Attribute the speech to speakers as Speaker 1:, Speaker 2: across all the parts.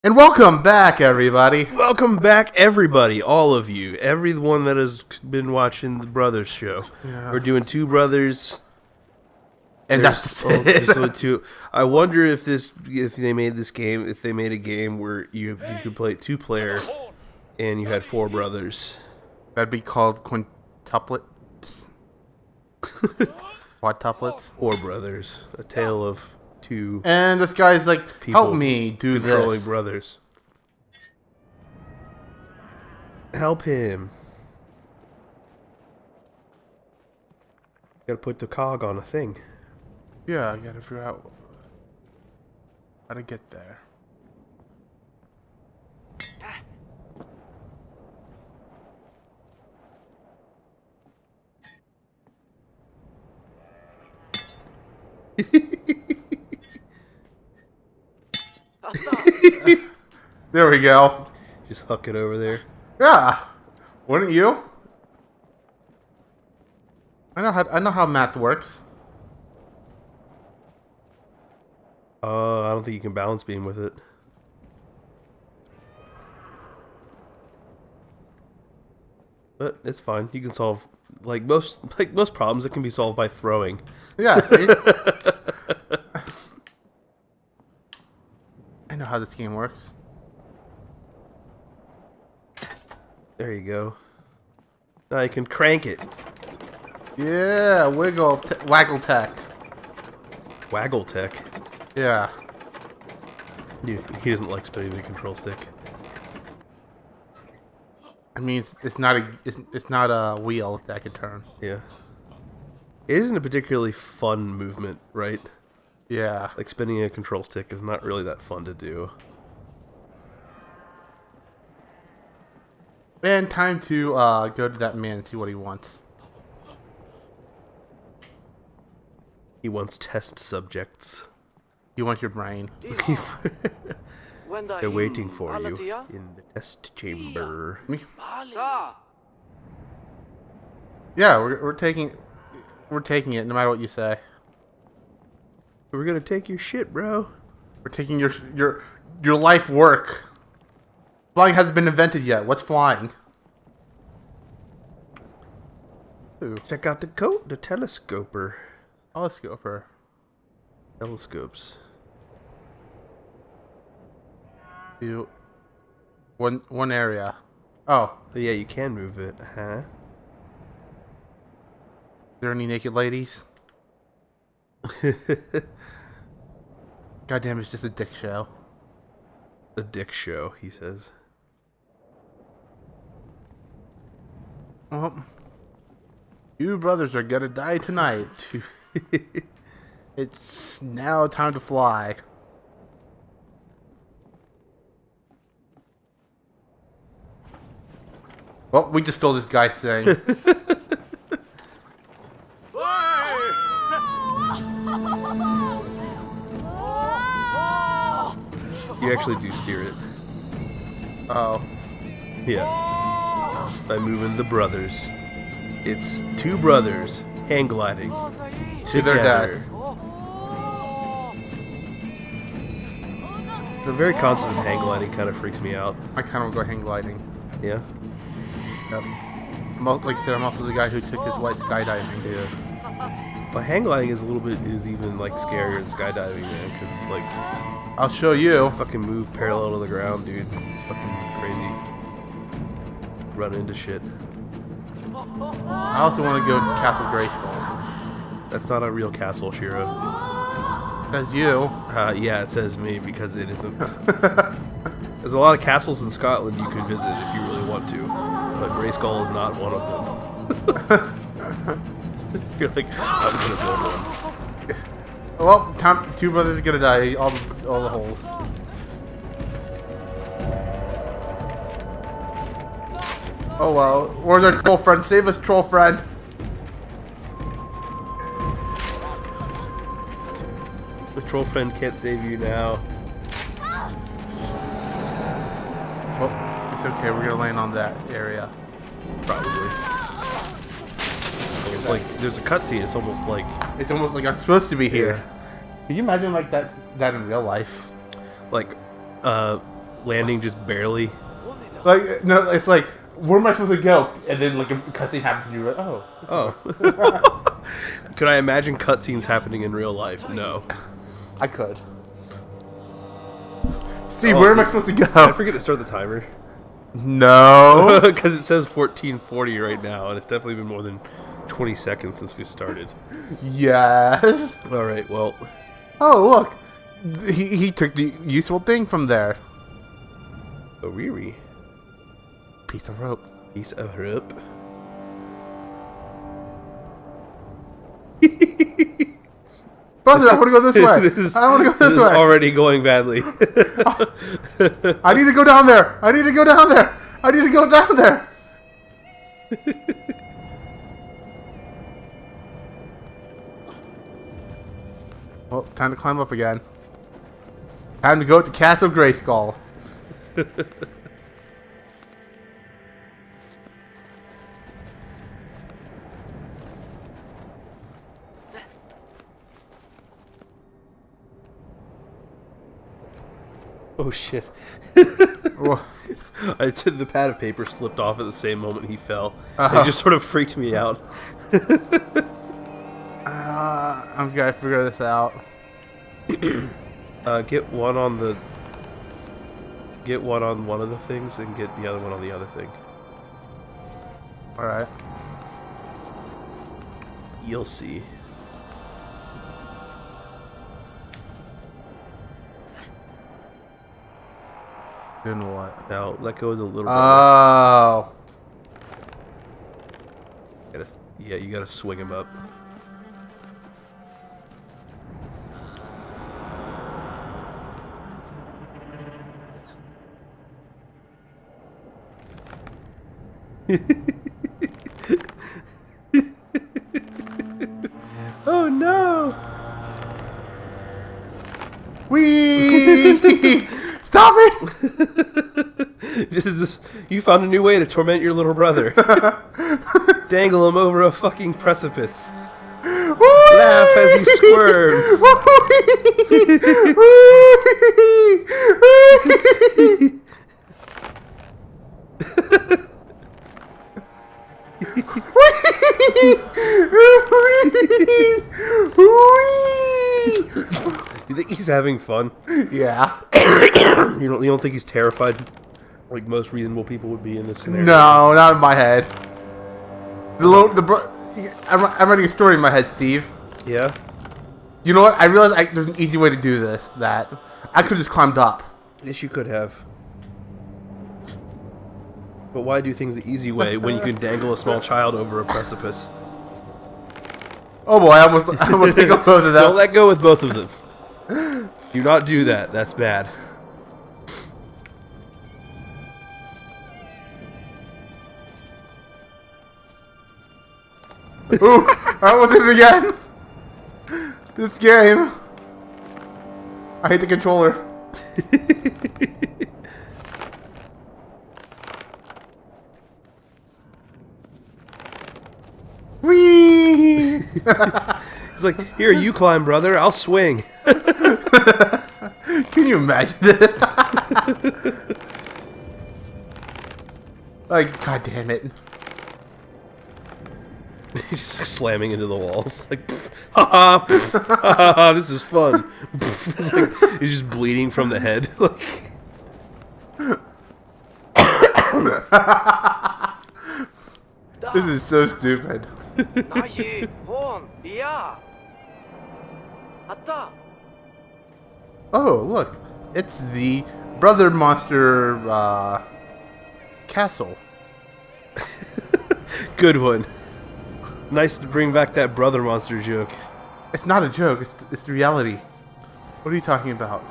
Speaker 1: And welcome back, everybody.
Speaker 2: Welcome back, everybody, all of you, everyone that has been watching the Brothers show.
Speaker 1: Yeah.
Speaker 2: We're doing Two Brothers,
Speaker 1: And that's it.
Speaker 2: two. I wonder if they made a game where you could play 2-player, and you had 4 brothers.
Speaker 1: That'd be called quintuplets. Quadtuplets.
Speaker 2: 4 brothers, a tale of 2.
Speaker 1: And this guy's like,
Speaker 2: People
Speaker 1: help me do
Speaker 2: controlling
Speaker 1: this.
Speaker 2: brothers. Help him. Gotta put the cog on a thing.
Speaker 1: Yeah, I gotta figure out how to get there. There we go.
Speaker 2: Just huck it over there.
Speaker 1: Yeah, wouldn't you? I know how math works.
Speaker 2: I don't think you can balance beam with it. But it's fine. You can solve like most problems. It can be solved by throwing.
Speaker 1: Yeah, see? I know how this game works.
Speaker 2: There you go. Now you can crank it.
Speaker 1: Yeah, waggle tech.
Speaker 2: Waggle tech.
Speaker 1: Yeah.
Speaker 2: Yeah, he doesn't like spinning the control stick.
Speaker 1: I mean, it's not a wheel that I can turn.
Speaker 2: Yeah. It isn't a particularly fun movement, right?
Speaker 1: Yeah.
Speaker 2: Like spinning a control stick is not really that fun to do.
Speaker 1: And time to go to that man and see what he wants.
Speaker 2: He wants test subjects.
Speaker 1: He wants your brain.
Speaker 2: They're waiting for you in the test chamber.
Speaker 1: Me? Yeah, we're taking it no matter what you say.
Speaker 2: We're gonna take your shit, bro.
Speaker 1: We're taking your life work. Flying hasn't been invented yet. What's flying? Ooh.
Speaker 2: Check out the telescoper.
Speaker 1: Telescoper.
Speaker 2: Telescopes.
Speaker 1: One area. Oh.
Speaker 2: Oh yeah, you can move it, huh?
Speaker 1: Are there any naked ladies? Goddamn, it's just a dick show.
Speaker 2: The dick show, he says.
Speaker 1: Well, you brothers are gonna die tonight. It's now time to fly. Well, we just stole this guy's thing.
Speaker 2: You actually do steer it.
Speaker 1: Oh.
Speaker 2: Yeah. By moving the brothers. It's 2 brothers hang gliding
Speaker 1: To their
Speaker 2: together.
Speaker 1: death.
Speaker 2: The very concept of hang gliding kind of freaks me out.
Speaker 1: I kind of go hang gliding.
Speaker 2: Yeah.
Speaker 1: Yep. Like I said, I'm also the guy who took his wife skydiving.
Speaker 2: Yeah. But hang gliding is even like scarier than skydiving, man, because it's like
Speaker 1: I'll show you.
Speaker 2: fucking move parallel to the ground, dude. It's fucking crazy. Run into shit.
Speaker 1: I also want to go to Castle Grayskull.
Speaker 2: That's not a real castle, Shiro.
Speaker 1: That's you.
Speaker 2: Yeah, it says me because it isn't. There's a lot of castles in Scotland you could visit if you really want to, but Grayskull is not one of them. You're like, I'm gonna build one.
Speaker 1: Well, 2 brothers are gonna die. All the holes. Oh well. Where's our troll friend? Save us, troll friend.
Speaker 2: The troll friend can't save you now.
Speaker 1: Well, it's okay. We're gonna land on that area.
Speaker 2: Probably. It's like there's a cutscene. It's almost like
Speaker 1: I'm supposed to be here.
Speaker 2: Yeah.
Speaker 1: Can you imagine like that in real life?
Speaker 2: like landing just barely.
Speaker 1: Like, no, it's like, where am I supposed to go? And then, like, a cutscene happens and you're like, oh.
Speaker 2: Oh. Could I imagine cutscenes happening in real life? No.
Speaker 1: I could. Steve, where am I supposed to go?
Speaker 2: Did I forget to start the timer?
Speaker 1: No.
Speaker 2: Because it says 14:40 right now, and it's definitely been more than 20 seconds since we started.
Speaker 1: Yes.
Speaker 2: Alright, well.
Speaker 1: Oh, look. He took the useful thing from there.
Speaker 2: A WHEEEEEEEE.
Speaker 1: Piece of rope.
Speaker 2: Piece of rope.
Speaker 1: Brother, I want to go this way. I want to go this way.
Speaker 2: This is already going badly.
Speaker 1: I need to go down there. I need to go down there. I need to go down there. Well, time to climb up again. Time to go to Castle Grayskull.
Speaker 2: Oh shit.
Speaker 1: Oh.
Speaker 2: I said the pad of paper slipped off at the same moment he fell.
Speaker 1: Uh-huh.
Speaker 2: It just sort of freaked me out.
Speaker 1: I'm gonna figure this out.
Speaker 2: Get one on the... Get one on one of the things and get the other one on the other thing.
Speaker 1: Alright.
Speaker 2: You'll see.
Speaker 1: Then what?
Speaker 2: Now, let go of the little brother.
Speaker 1: Oh.
Speaker 2: Yeah, you gotta swing him up. Oh no!
Speaker 1: Whee! Stop it!
Speaker 2: This. You found a new way to torment your little brother. Dangle him over a fucking precipice. Laugh as he squirms. You think he's having fun?
Speaker 1: Yeah.
Speaker 2: You don't think he's terrified, like most reasonable people would be in this scenario?
Speaker 1: No, not in my head. I'm writing a story in my head, Steve.
Speaker 2: Yeah.
Speaker 1: You know what? I realized there's an easy way to do this. That I could just climbed up.
Speaker 2: Yes, you could have. But why do things the easy way when you can dangle a small child over a precipice?
Speaker 1: Oh boy, I almost picked up both of them.
Speaker 2: Don't let go with both of them. Do not do that. That's bad.
Speaker 1: Ooh, I almost did it again. This game. I hate the controller. Whee!
Speaker 2: He's like, here, you climb, brother. I'll swing.
Speaker 1: Can you imagine this? Like, god damn it.
Speaker 2: He's just slamming into the walls. Like, pff, ha ha, pff, ha ha, ha, this is fun. Pff, it's like, he's just bleeding from the head.
Speaker 1: This is so stupid. Oh, look. It's the Brother Monster castle.
Speaker 2: Good one. Nice to bring back that brother monster joke.
Speaker 1: It's not a joke. It's the reality. What are you talking about?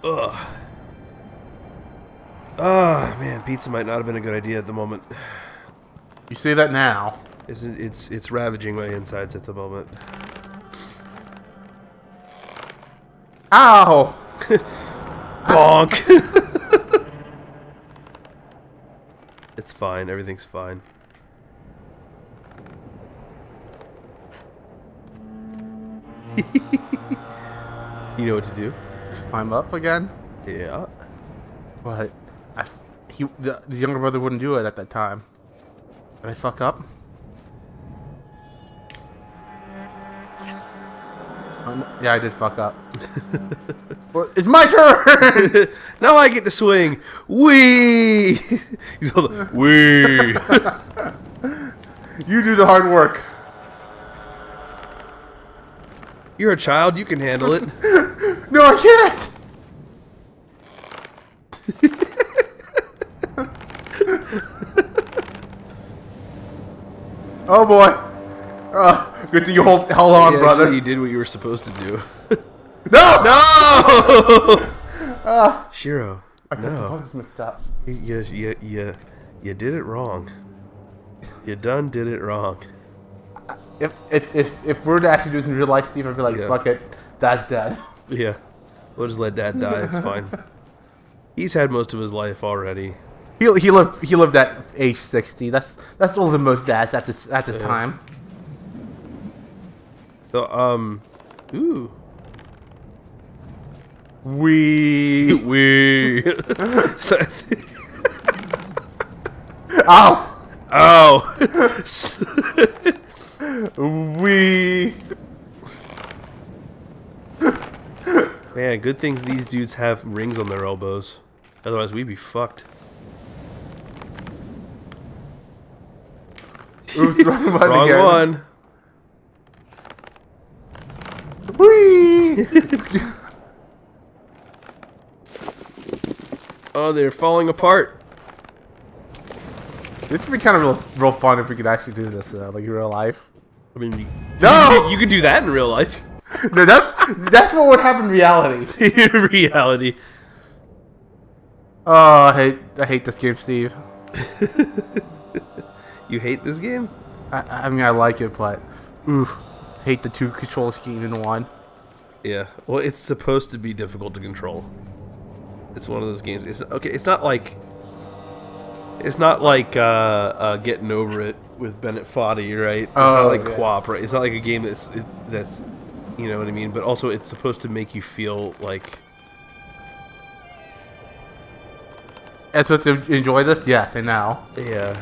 Speaker 2: Ugh. Ah, man, pizza might not have been a good idea at the moment.
Speaker 1: You say that now.
Speaker 2: It's ravaging my insides at the moment.
Speaker 1: Ow!
Speaker 2: Bonk! It's fine. Everything's fine. You know what to do?
Speaker 1: Climb up again?
Speaker 2: Yeah.
Speaker 1: But the younger brother wouldn't do it at that time. Did I fuck up? Yeah, I did fuck up. Well, it's my turn!
Speaker 2: Now I get to swing. Wee! He's all the wee.
Speaker 1: You do the hard work.
Speaker 2: You're a child. You can handle it.
Speaker 1: No, I can't! Oh boy. Good thing you hold on,
Speaker 2: Yeah,
Speaker 1: brother.
Speaker 2: actually, you did what you were supposed to do.
Speaker 1: No!
Speaker 2: No! Shiro.
Speaker 1: I got the
Speaker 2: No.
Speaker 1: buttons mixed up.
Speaker 2: You did it wrong. You done did it wrong.
Speaker 1: If we're to actually do this in real life, Steve, I'd be like,
Speaker 2: Yeah.
Speaker 1: fuck it, Dad's dead.
Speaker 2: Yeah. We'll just let Dad die. It's fine. He's had most of his life already.
Speaker 1: He lived at age 60. That's older than most dads at this time.
Speaker 2: So, ooh.
Speaker 1: We Ow!
Speaker 2: Oh.
Speaker 1: We
Speaker 2: Man, good things these dudes have rings on their elbows. Otherwise, we'd be fucked.
Speaker 1: Oops, wrong button
Speaker 2: Wrong
Speaker 1: again.
Speaker 2: one.
Speaker 1: Whee!
Speaker 2: Oh, they're falling apart.
Speaker 1: This would be kind of real fun if we could actually do this, like in real life.
Speaker 2: I mean,
Speaker 1: No!
Speaker 2: you could do that in real life.
Speaker 1: No, that's what would happen in reality.
Speaker 2: In reality.
Speaker 1: Oh, I hate this game, Steve.
Speaker 2: You hate this game?
Speaker 1: I mean, I like it, but oof, hate the two control scheme in one.
Speaker 2: Yeah. Well, it's supposed to be difficult to control. It's one of those games. It's okay. It's not like Getting Over It with Bennett Foddy, right? It's not like
Speaker 1: yeah.
Speaker 2: Co-op, right? It's not like a game that's you know what I mean. But also, it's supposed to make you feel like.
Speaker 1: And so to enjoy this, yes, I know.
Speaker 2: Yeah.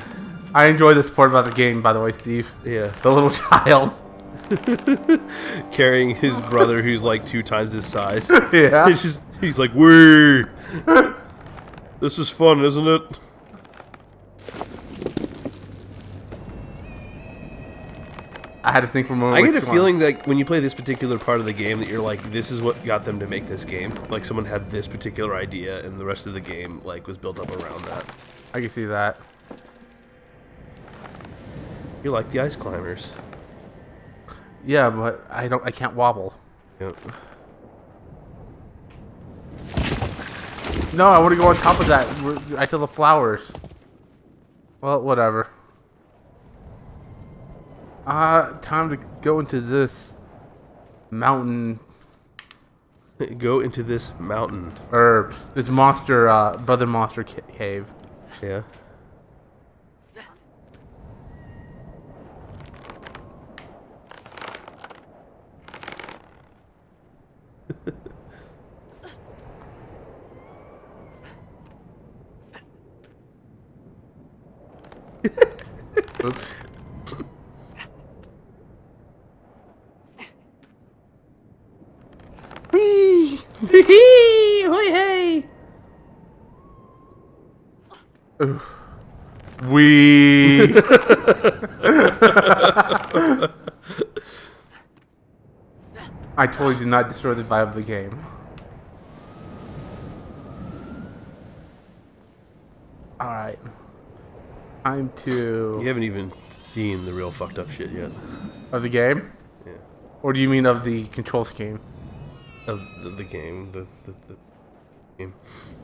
Speaker 1: I enjoy this part about the game, by the way, Steve.
Speaker 2: Yeah.
Speaker 1: The little child.
Speaker 2: Carrying his brother who's like 2 times his size.
Speaker 1: Yeah.
Speaker 2: He's like, wee. This is fun, isn't it?
Speaker 1: I had to think for a moment.
Speaker 2: I get a
Speaker 1: which one.
Speaker 2: feeling that when you play this particular part of the game that you're like, this is what got them to make this game. Like someone had this particular idea and the rest of the game like was built up around that.
Speaker 1: I can see that.
Speaker 2: You like the ice climbers.
Speaker 1: Yeah, but I can't wobble.
Speaker 2: Yep.
Speaker 1: No, I want to go on top of that. I feel the flowers. Well, whatever. Time to go into this mountain.
Speaker 2: Go into this mountain.
Speaker 1: Or this monster, brother monster cave.
Speaker 2: Yeah.
Speaker 1: Oops.
Speaker 2: Whee! Hee! Hoi hey!
Speaker 1: We. I totally did not destroy the vibe of the game. Alright. Time to...
Speaker 2: You haven't even seen the real fucked up shit yet.
Speaker 1: Of the game?
Speaker 2: Yeah.
Speaker 1: Or do you mean of the control scheme?
Speaker 2: Of the game. The game.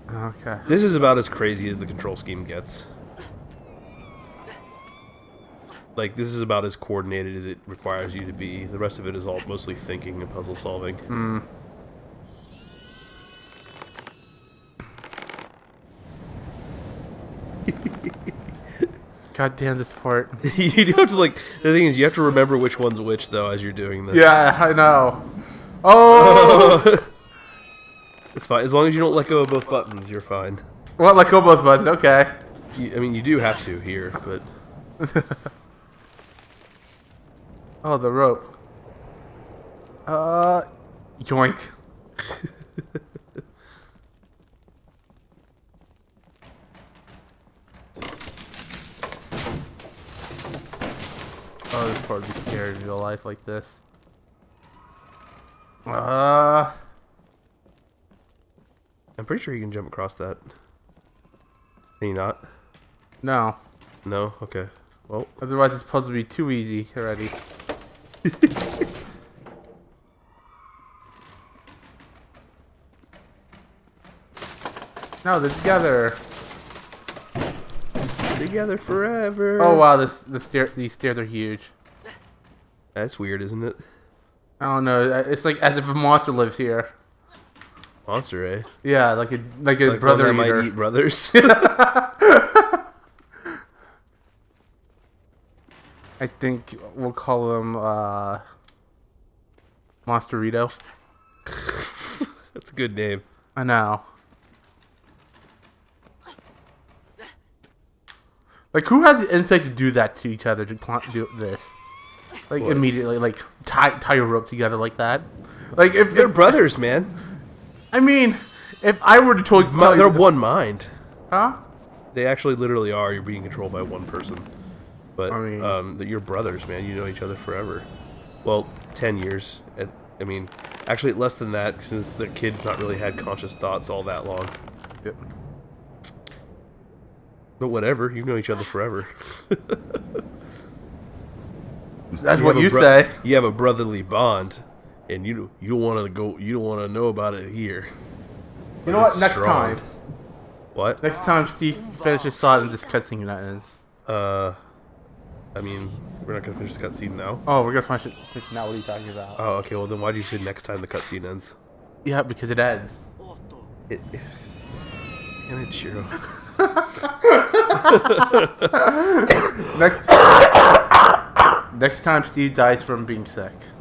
Speaker 1: Okay.
Speaker 2: This is about as crazy as the control scheme gets. Like, this is about as coordinated as it requires you to be. The rest of it is all mostly thinking and puzzle solving.
Speaker 1: Mm. God damn this part.
Speaker 2: You do have to, like, the thing is, you have to remember which one's which, though, as you're doing this.
Speaker 1: Yeah, I know. Oh!
Speaker 2: It's fine. As long as you don't let go of both buttons, you're fine.
Speaker 1: Well, let go of both buttons. Okay.
Speaker 2: I mean, you do have to here, but...
Speaker 1: Oh, the rope. Yoink. Oh, this part would be scary in real life like this.
Speaker 2: I'm pretty sure you can jump across that. Can you not?
Speaker 1: No.
Speaker 2: No? Okay. Well.
Speaker 1: Otherwise, it's supposed to be too easy already. No, they're together.
Speaker 2: Together forever.
Speaker 1: Oh wow, these stairs are huge.
Speaker 2: That's weird, isn't it?
Speaker 1: I don't know. It's like as if a monster lives here.
Speaker 2: Monster, eh?
Speaker 1: Yeah, like a
Speaker 2: Like
Speaker 1: brother
Speaker 2: one that
Speaker 1: eater.
Speaker 2: might eat brothers.
Speaker 1: I think we'll call him Monsterito.
Speaker 2: That's a good name.
Speaker 1: I know. Like, who has the insight to do that to each other, to do this? Like,
Speaker 2: What?
Speaker 1: immediately, like, tie a rope together like that? Like, if
Speaker 2: They're brothers, man.
Speaker 1: I mean, if I were to tell
Speaker 2: They're
Speaker 1: you...
Speaker 2: one mind.
Speaker 1: Huh?
Speaker 2: They actually literally are. You're being controlled by one person. But,
Speaker 1: I mean-
Speaker 2: that you're brothers, man. You know each other forever. Well, 10 years. I mean, actually less than that, since the kid's not really had conscious thoughts all that long.
Speaker 1: Yep.
Speaker 2: But whatever, you know each other forever.
Speaker 1: That's
Speaker 2: You
Speaker 1: what
Speaker 2: have
Speaker 1: you
Speaker 2: a
Speaker 1: say.
Speaker 2: You have a brotherly bond, and you don't want to go. You don't want to know about it here.
Speaker 1: You know what?
Speaker 2: It's
Speaker 1: Next
Speaker 2: strong.
Speaker 1: time.
Speaker 2: What?
Speaker 1: Next time Steve finishes thought and this cutscene ends.
Speaker 2: I mean, we're not gonna finish the cutscene now.
Speaker 1: Oh, we're gonna finish it now. What are you talking about?
Speaker 2: Oh, okay. Well, then why do you say next time the cutscene ends?
Speaker 1: Yeah, because it ends.
Speaker 2: Damn it, Shiro.
Speaker 1: Next time Steve dies from being sick.